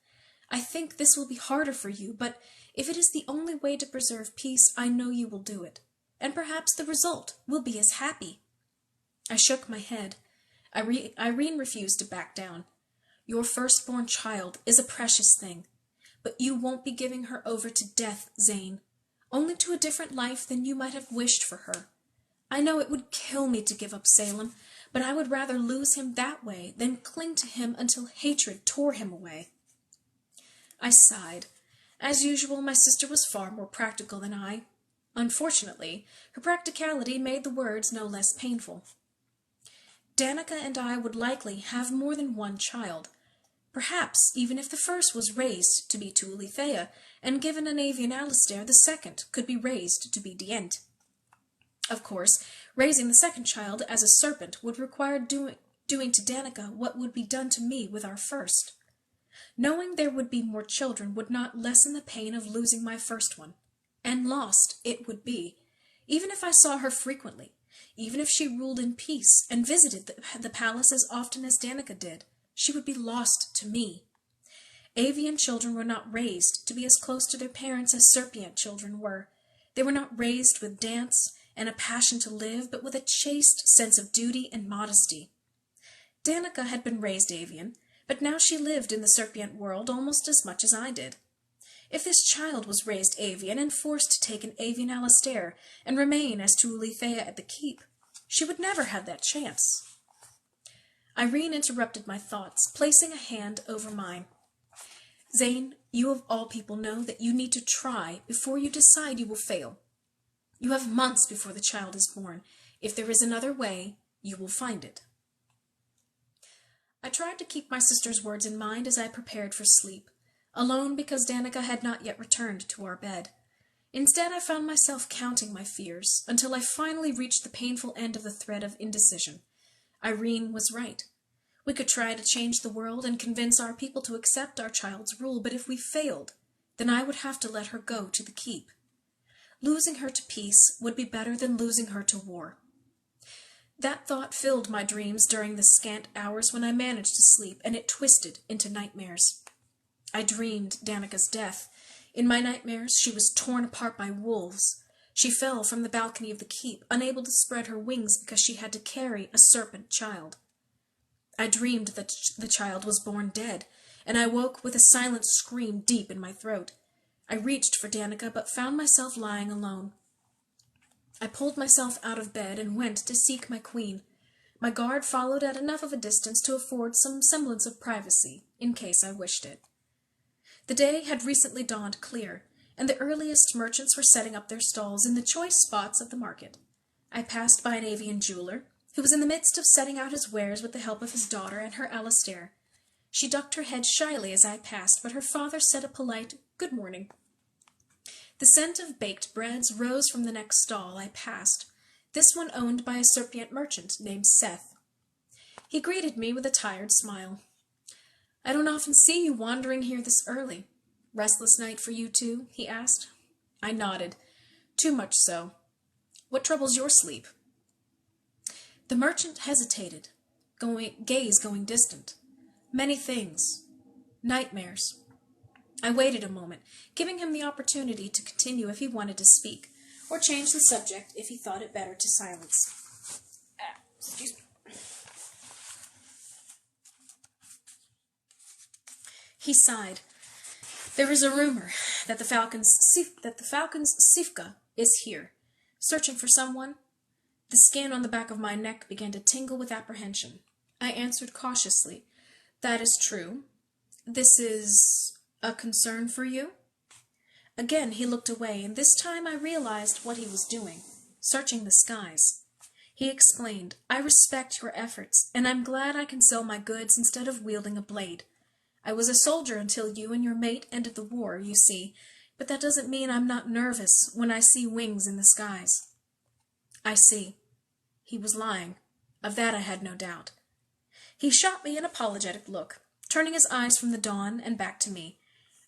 I think this will be harder for you, but if it is the only way to preserve peace, I know you will do it. And perhaps the result will be as happy." I shook my head. Irene refused to back down. "Your firstborn child is a precious thing, but you won't be giving her over to death, Zane, only to a different life than you might have wished for her. I know it would kill me to give up Salem, but I would rather lose him that way than cling to him until hatred tore him away." I sighed. As usual, my sister was far more practical than I. Unfortunately, her practicality made the words no less painful. "Danica and I would likely have more than one child. Perhaps, even if the first was raised to be Tuolithea, and given an avian Alistair, the second could be raised to be Dient. Of course, raising the second child as a serpent would require doing to Danica what would be done to me with our first. Knowing there would be more children would not lessen the pain of losing my first one. And lost it would be, even if I saw her frequently, even if she ruled in peace and visited the palace as often as Danica did. She would be lost to me. Avian children were not raised to be as close to their parents as Serpient children were. They were not raised with dance and a passion to live, but with a chaste sense of duty and modesty. Danica had been raised avian, but now she lived in the Serpient world almost as much as I did. If this child was raised avian and forced to take an avian Alistair and remain as Tuolithea at the keep, she would never have that chance. Irene interrupted my thoughts, placing a hand over mine. Zane, you of all people know that you need to try before you decide you will fail. You have months before the child is born. If there is another way, you will find it. I tried to keep my sister's words in mind as I prepared for sleep, alone because Danica had not yet returned to our bed. Instead, I found myself counting my fears, until I finally reached the painful end of the thread of indecision. Irene was right. We could try to change the world and convince our people to accept our child's rule, but if we failed, then I would have to let her go to the keep. Losing her to peace would be better than losing her to war. That thought filled my dreams during the scant hours when I managed to sleep, and it twisted into nightmares. I dreamed Danica's death. In my nightmares, she was torn apart by wolves. She fell from the balcony of the keep, unable to spread her wings because she had to carry a serpent child. I dreamed that the child was born dead, and I woke with a silent scream deep in my throat. I reached for Danica, but found myself lying alone. I pulled myself out of bed and went to seek my queen. My guard followed at enough of a distance to afford some semblance of privacy, in case I wished it. The day had recently dawned clear, and the earliest merchants were setting up their stalls in the choice spots of the market. I passed by an avian jeweler, who was in the midst of setting out his wares with the help of his daughter and her Alistair. She ducked her head shyly as I passed, but her father said a polite "Good morning." The scent of baked breads rose from the next stall I passed, this one owned by a Serpient merchant named Seth. He greeted me with a tired smile. "I don't often see you wandering here this early. Restless night for you too?" he asked. I nodded. "Too much so. What troubles your sleep?" The merchant hesitated, gaze going distant. "Many things. Nightmares." I waited a moment, giving him the opportunity to continue if he wanted to speak, or change the subject if he thought it better to silence. Excuse me. He sighed. "There is a rumor that the Falcon's Sifka is here, searching for someone." The skin on the back of my neck began to tingle with apprehension. I answered cautiously, "That is true. This is a concern for you?" Again he looked away, and this time I realized what he was doing, searching the skies. He explained, "I respect your efforts, and I'm glad I can sell my goods instead of wielding a blade. I was a soldier until you and your mate ended the war, you see, but that doesn't mean I'm not nervous when I see wings in the skies." I see. He was lying. Of that I had no doubt. He shot me an apologetic look, turning his eyes from the dawn and back to me.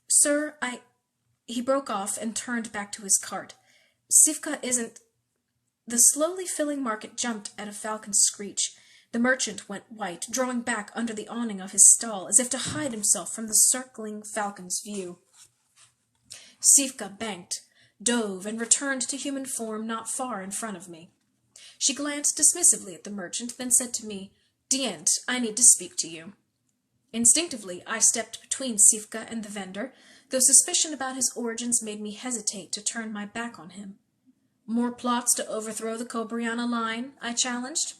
"Sir, He broke off and turned back to his cart. "Sifka isn't—" The slowly filling market jumped at a falcon's screech. The merchant went white, drawing back under the awning of his stall, as if to hide himself from the circling falcon's view. Sifka banked, dove, and returned to human form not far in front of me. She glanced dismissively at the merchant, then said to me, "Dient, I need to speak to you." Instinctively, I stepped between Sifka and the vendor, though suspicion about his origins made me hesitate to turn my back on him. "More plots to overthrow the Cobriana line?" I challenged.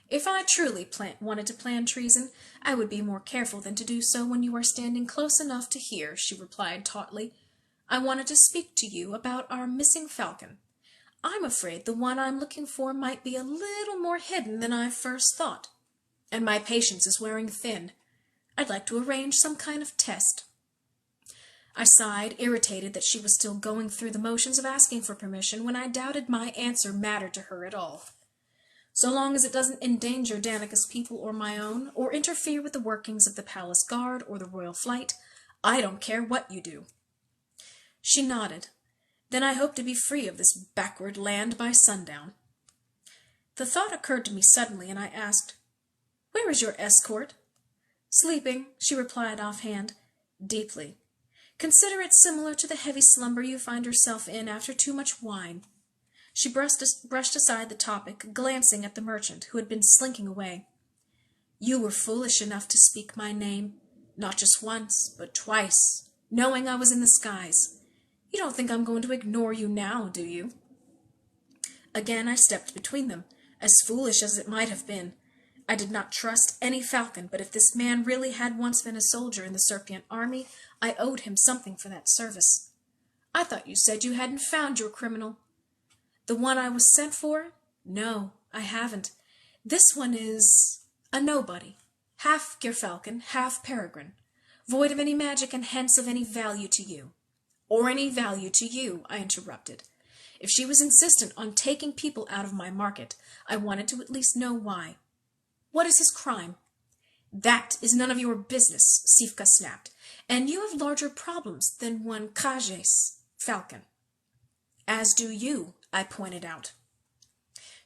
"If I truly wanted to plan treason, I would be more careful than to do so when you are standing close enough to hear," she replied tautly. "I wanted to speak to you about our missing falcon. I'm afraid the one I'm looking for might be a little more hidden than I first thought, and my patience is wearing thin. I'd like to arrange some kind of test." I sighed, irritated that she was still going through the motions of asking for permission when I doubted my answer mattered to her at all. "So long as it doesn't endanger Danica's people or my own, or interfere with the workings of the palace guard or the royal flight, I don't care what you do." She nodded. "Then I hope to be free of this backward land by sundown." The thought occurred to me suddenly, and I asked, "Where is your escort?" "Sleeping," she replied offhand. "Deeply. Consider it similar to the heavy slumber you find yourself in after too much wine." She brushed aside the topic, glancing at the merchant, who had been slinking away. "You were foolish enough to speak my name, not just once, but twice, knowing I was in the skies. You don't think I'm going to ignore you now, do you?" Again I stepped between them, as foolish as it might have been. I did not trust any falcon, but if this man really had once been a soldier in the Serpent army, I owed him something for that service. "I thought you said you hadn't found your criminal." "The one I was sent for? No, I haven't. This one is a nobody, half gerfalcon, half peregrine, void of any magic and hence of any value to you." "Or any value to you," I interrupted. If she was insistent on taking people out of my market, I wanted to at least know why. "What is his crime?" "That is none of your business," Sifka snapped, "and you have larger problems than one Kajes falcon." "As do you," I pointed out.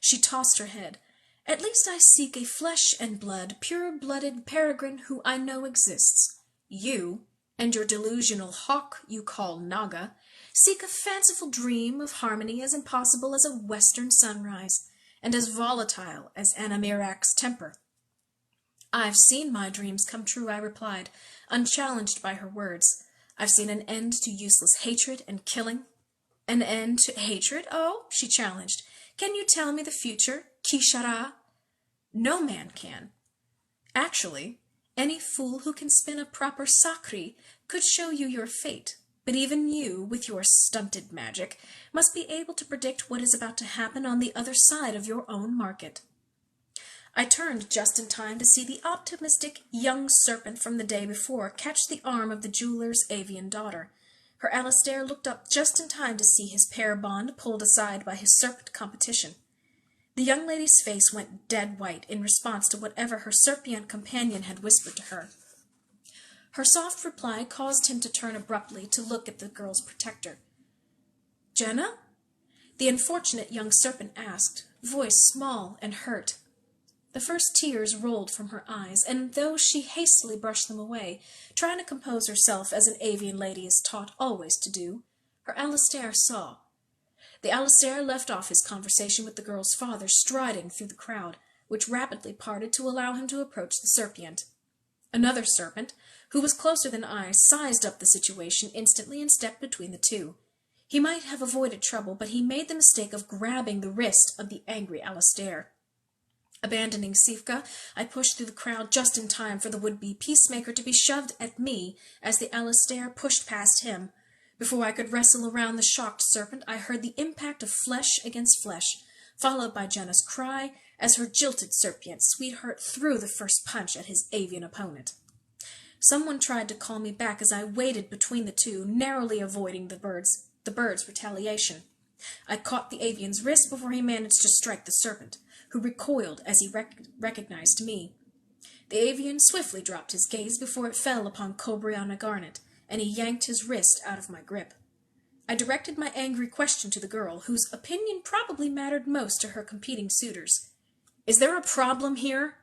She tossed her head. "At least I seek a flesh and blood, pure-blooded peregrine who I know exists. You, and your delusional hawk you call Naga, seek a fanciful dream of harmony as impossible as a western sunrise, and as volatile as Anamirak's temper." "I've seen my dreams come true," I replied, unchallenged by her words. "I've seen an end to useless hatred and killing." "An end to hatred? Oh," she challenged. "Can you tell me the future, Kishara?" "No man can. Actually, any fool who can spin a proper sakri could show you your fate. But even you, with your stunted magic, must be able to predict what is about to happen on the other side of your own market." I turned just in time to see the optimistic young serpent from the day before catch the arm of the jeweler's avian daughter. Her Alastair looked up just in time to see his pair bond pulled aside by his serpent competition. The young lady's face went dead white in response to whatever her serpent companion had whispered to her. Her soft reply caused him to turn abruptly to look at the girl's protector. "Jenna?" the unfortunate young serpent asked, voice small and hurt. The first tears rolled from her eyes, and though she hastily brushed them away, trying to compose herself as an avian lady is taught always to do, her Alastair saw. The Alastair left off his conversation with the girl's father, striding through the crowd, which rapidly parted to allow him to approach the serpent. Another serpent, who was closer than I, sized up the situation instantly and stepped between the two. He might have avoided trouble, but he made the mistake of grabbing the wrist of the angry Alastair. Abandoning Sifka, I pushed through the crowd just in time for the would-be peacemaker to be shoved at me as the Alastair pushed past him. Before I could wrestle around the shocked serpent, I heard the impact of flesh against flesh, followed by Jenna's cry as her jilted serpent sweetheart threw the first punch at his avian opponent. Someone tried to call me back as I waded between the two, narrowly avoiding the bird's retaliation. I caught the avian's wrist before he managed to strike the serpent, who recoiled as he recognized me. The avian swiftly dropped his gaze before it fell upon Cobriana Garnet, and he yanked his wrist out of my grip. I directed my angry question to the girl, whose opinion probably mattered most to her competing suitors. "Is there a problem here?"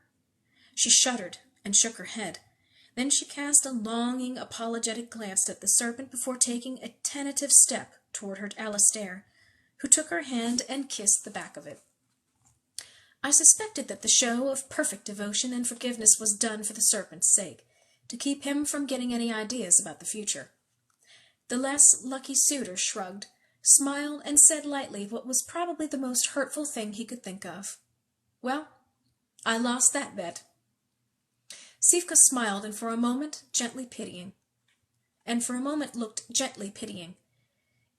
She shuddered and shook her head. Then she cast a longing, apologetic glance at the serpent before taking a tentative step toward her Alastair, who took her hand and kissed the back of it. I suspected that the show of perfect devotion and forgiveness was done for the serpent's sake, to keep him from getting any ideas about the future. The less lucky suitor shrugged, smiled, and said lightly what was probably the most hurtful thing he could think of. "Well, I lost that bet." Sifka smiled, and for a moment looked gently pitying.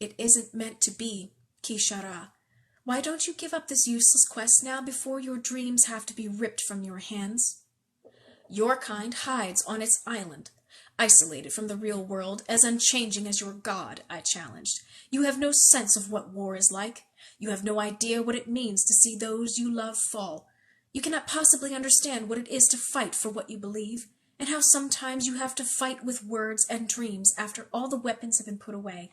"It isn't meant to be, Kishara. Why don't you give up this useless quest now before your dreams have to be ripped from your hands?" Your kind hides on its island, isolated from the real world, as unchanging as your God, I challenged. You have no sense of what war is like. You have no idea what it means to see those you love fall. You cannot possibly understand what it is to fight for what you believe, and how sometimes you have to fight with words and dreams after all the weapons have been put away.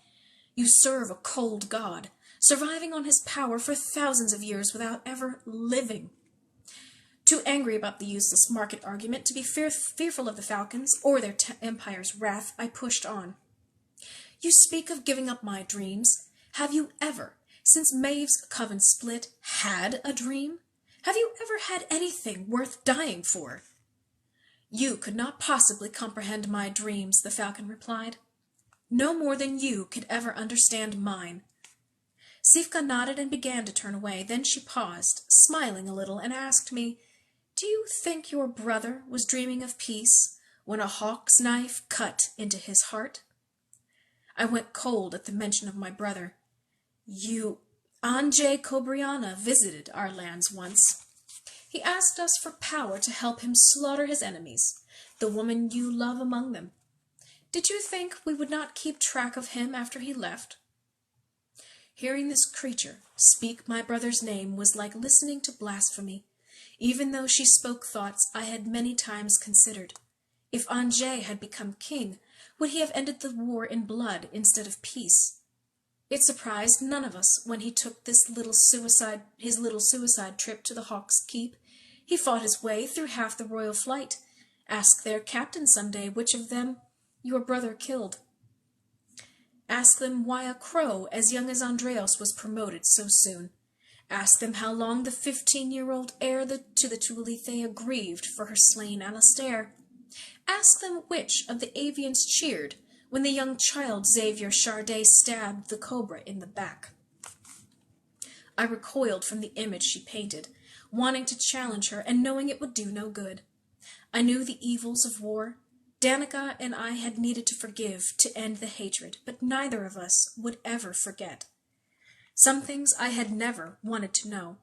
You serve a cold God, surviving on his power for thousands of years without ever living. Too angry about the useless market argument to be fearful of the falcons or their empire's wrath, I pushed on. You speak of giving up my dreams. Have you ever, since Maeve's coven split, had a dream? Have you ever had anything worth dying for? You could not possibly comprehend my dreams, the falcon replied. No more than you could ever understand mine. Sifka nodded and began to turn away. Then she paused, smiling a little, and asked me, Do you think your brother was dreaming of peace when a hawk's knife cut into his heart? I went cold at the mention of my brother. Anjay Kobriana visited our lands once. He asked us for power to help him slaughter his enemies, the woman you love among them. Did you think we would not keep track of him after he left? Hearing this creature speak my brother's name was like listening to blasphemy, even though she spoke thoughts I had many times considered. If Anjay had become king, would he have ended the war in blood instead of peace? It surprised none of us when he took his little suicide trip to the Hawk's Keep. He fought his way through half the royal flight. Ask their captain some day which of them your brother killed. Ask them why a crow as young as Andreas was promoted so soon. Ask them how long the 15-year-old heir to the Tualithea grieved for her slain Alastair. Ask them which of the avians cheered when the young child Xavier Chardet stabbed the cobra in the back. I recoiled from the image she painted, wanting to challenge her and knowing it would do no good. I knew the evils of war. Danica and I had needed to forgive to end the hatred, but neither of us would ever forget. Some things I had never wanted to know.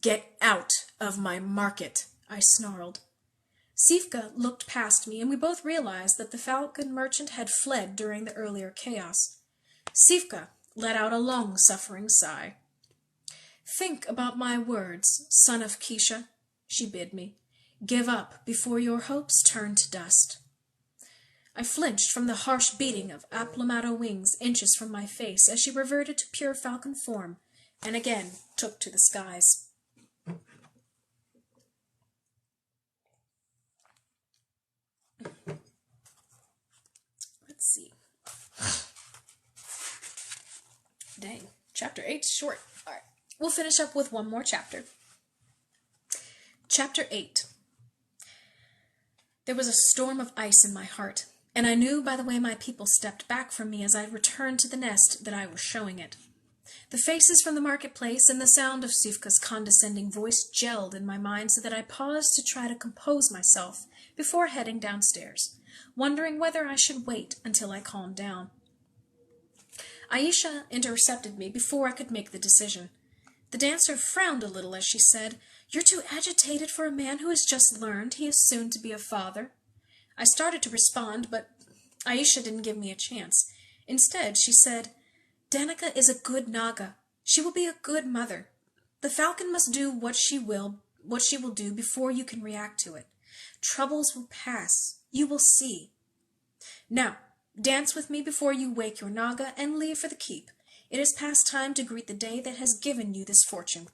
Get out of my market, I snarled. Sifka looked past me, and we both realized that the falcon merchant had fled during the earlier chaos. Sifka let out a long-suffering sigh. Think about my words, son of Keisha, she bid me. Give up before your hopes turn to dust. I flinched from the harsh beating of Aplomado wings inches from my face as she reverted to pure falcon form, and again took to the skies. Let's see. Dang, chapter 8's short. All right, we'll finish up with one more chapter. Chapter 8. There was a storm of ice in my heart, and I knew by the way my people stepped back from me as I returned to the nest that I was showing it. The faces from the marketplace and the sound of Sifka's condescending voice gelled in my mind so that I paused to try to compose myself before heading downstairs, wondering whether I should wait until I calmed down. Aisha intercepted me before I could make the decision. The dancer frowned a little as she said, "You're too agitated for a man who has just learned he is soon to be a father." I started to respond, but Aisha didn't give me a chance. Instead, she said, "Danica is a good Naga. She will be a good mother. The falcon must do what she will do before you can react to it. Troubles will pass. You will see. Now, dance with me before you wake your Naga and leave for the keep. It is past time to greet the day that has given you this fortune."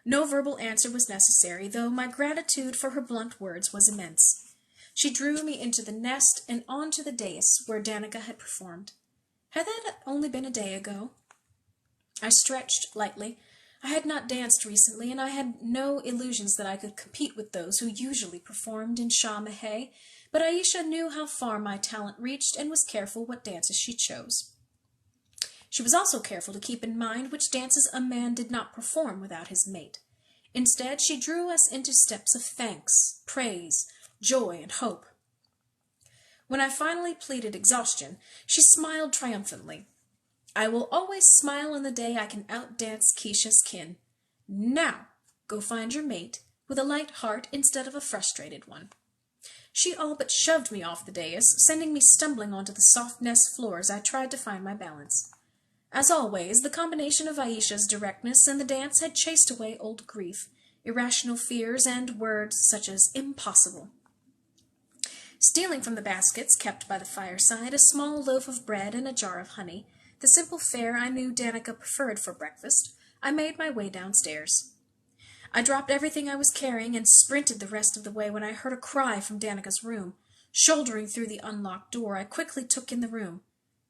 No verbal answer was necessary, though my gratitude for her blunt words was immense. She drew me into the nest and onto the dais where Danica had performed. Had that only been a day ago? I stretched lightly. I had not danced recently, and I had no illusions that I could compete with those who usually performed in Shah Mahé, but Aisha knew how far my talent reached and was careful what dances she chose. She was also careful to keep in mind which dances a man did not perform without his mate. Instead, she drew us into steps of thanks, praise, joy, and hope. When I finally pleaded exhaustion, she smiled triumphantly. "I will always smile on the day I can outdance Keisha's kin. Now, go find your mate. with a light heart instead of a frustrated one. She all but shoved me off the dais, sending me stumbling onto the soft nest floor as I tried to find my balance. As always, the combination of Aisha's directness and the dance had chased away old grief, irrational fears, and words such as impossible. Stealing from the baskets kept by the fireside a small loaf of bread and a jar of honey, the simple fare I knew Danica preferred for breakfast, I made my way downstairs. I dropped everything I was carrying and sprinted the rest of the way when I heard a cry from Danica's room. Shouldering through the unlocked door, I quickly took in the room.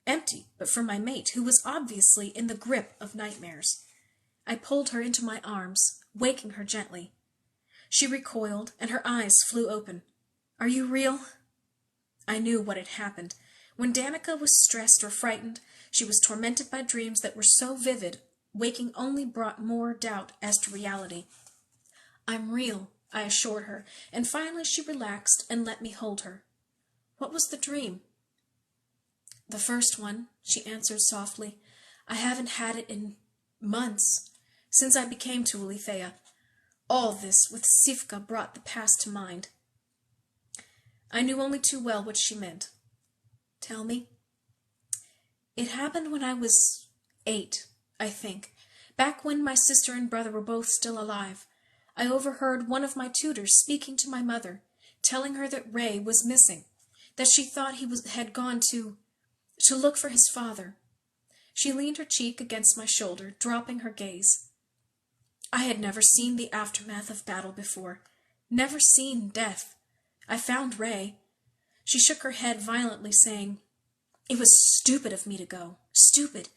Empty, but for my mate, who was obviously in the grip of nightmares. I pulled her into my arms, waking her gently. She recoiled, and her eyes flew open. "Are you real?" I knew what had happened. When Danica was stressed or frightened, she was tormented by dreams that were so vivid, waking only brought more doubt as to reality. "I'm real," I assured her, and finally she relaxed and let me hold her. "What was the dream?" "The first one," she answered softly. "I haven't had it in months, since I became to Aletheia. All this with Sifka brought the past to mind." I knew only too well what she meant. "Tell me." "It happened when I was 8, I think, back when my sister and brother were both still alive. I overheard one of my tutors speaking to my mother, telling her that Ray was missing, that she thought he had gone to look for his father." She leaned her cheek against my shoulder, dropping her gaze. I had never seen the aftermath of battle before, never seen death. I found Ray. She shook her head violently, saying, "It was stupid of me to go. Stupid.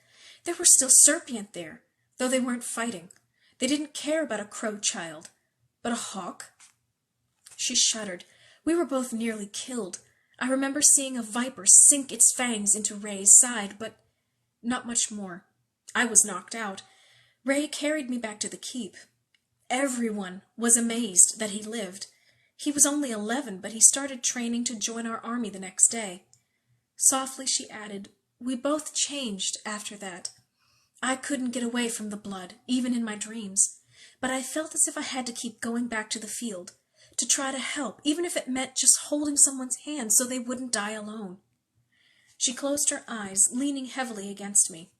There were still Serpiant there, though they weren't fighting. They didn't care about a crow child. But a hawk?" She shuddered. "We were both nearly killed. I remember seeing a viper sink its fangs into Ray's side, but not much more. I was knocked out. Ray carried me back to the keep. Everyone was amazed that he lived. He was only 11, but he started training to join our army the next day." Softly she added, "We both changed after that. I couldn't get away from the blood, even in my dreams, but I felt as if I had to keep going back to the field, to try to help, even if it meant just holding someone's hand so they wouldn't die alone." She closed her eyes, leaning heavily against me.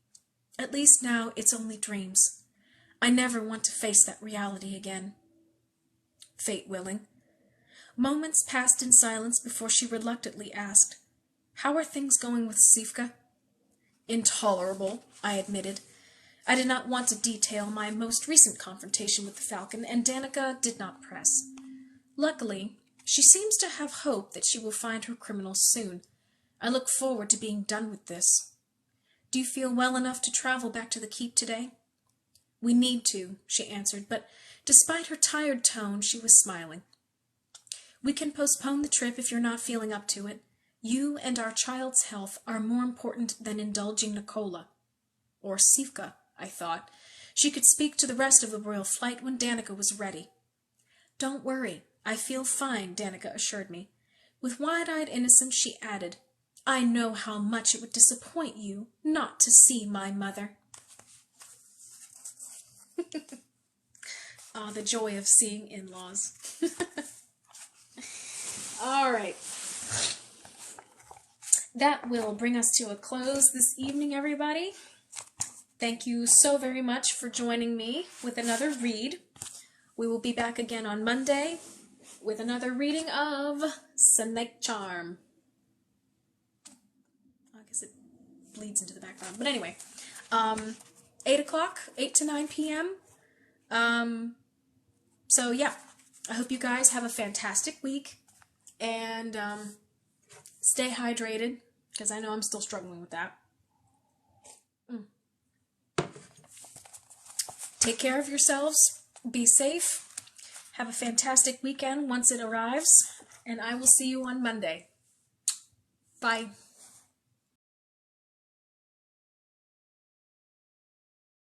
"At least now it's only dreams. I never want to face that reality again. Fate willing." Moments passed in silence before she reluctantly asked, "How are things going with Sifka?" "Intolerable," I admitted. I did not want to detail my most recent confrontation with the falcon, and Danica did not press. Luckily, she seems to have hope that she will find her criminals soon. I look forward to being done with this. Do you feel well enough to travel back to the keep today?" "We need to," she answered, but despite her tired tone, she was smiling. "We can postpone the trip if you're not feeling up to it. You and our child's health are more important than indulging Nicola." Or Sifka, I thought. She could speak to the rest of the royal flight when Danica was ready. "Don't worry. I feel fine," Danica assured me. With wide-eyed innocence she added, "I know how much it would disappoint you not to see my mother." Ah, the joy of seeing in-laws. All right. That will bring us to a close this evening, everybody. Thank you so very much for joining me with another read. We will be back again on Monday with another reading of Snakecharm. I guess it bleeds into the background. But anyway, 8 o'clock, 8 to 9 p.m. So yeah, I hope you guys have a fantastic week, and stay hydrated, because I know I'm still struggling with that. Take care of yourselves, be safe, have a fantastic weekend once it arrives, and I will see you on Monday. Bye.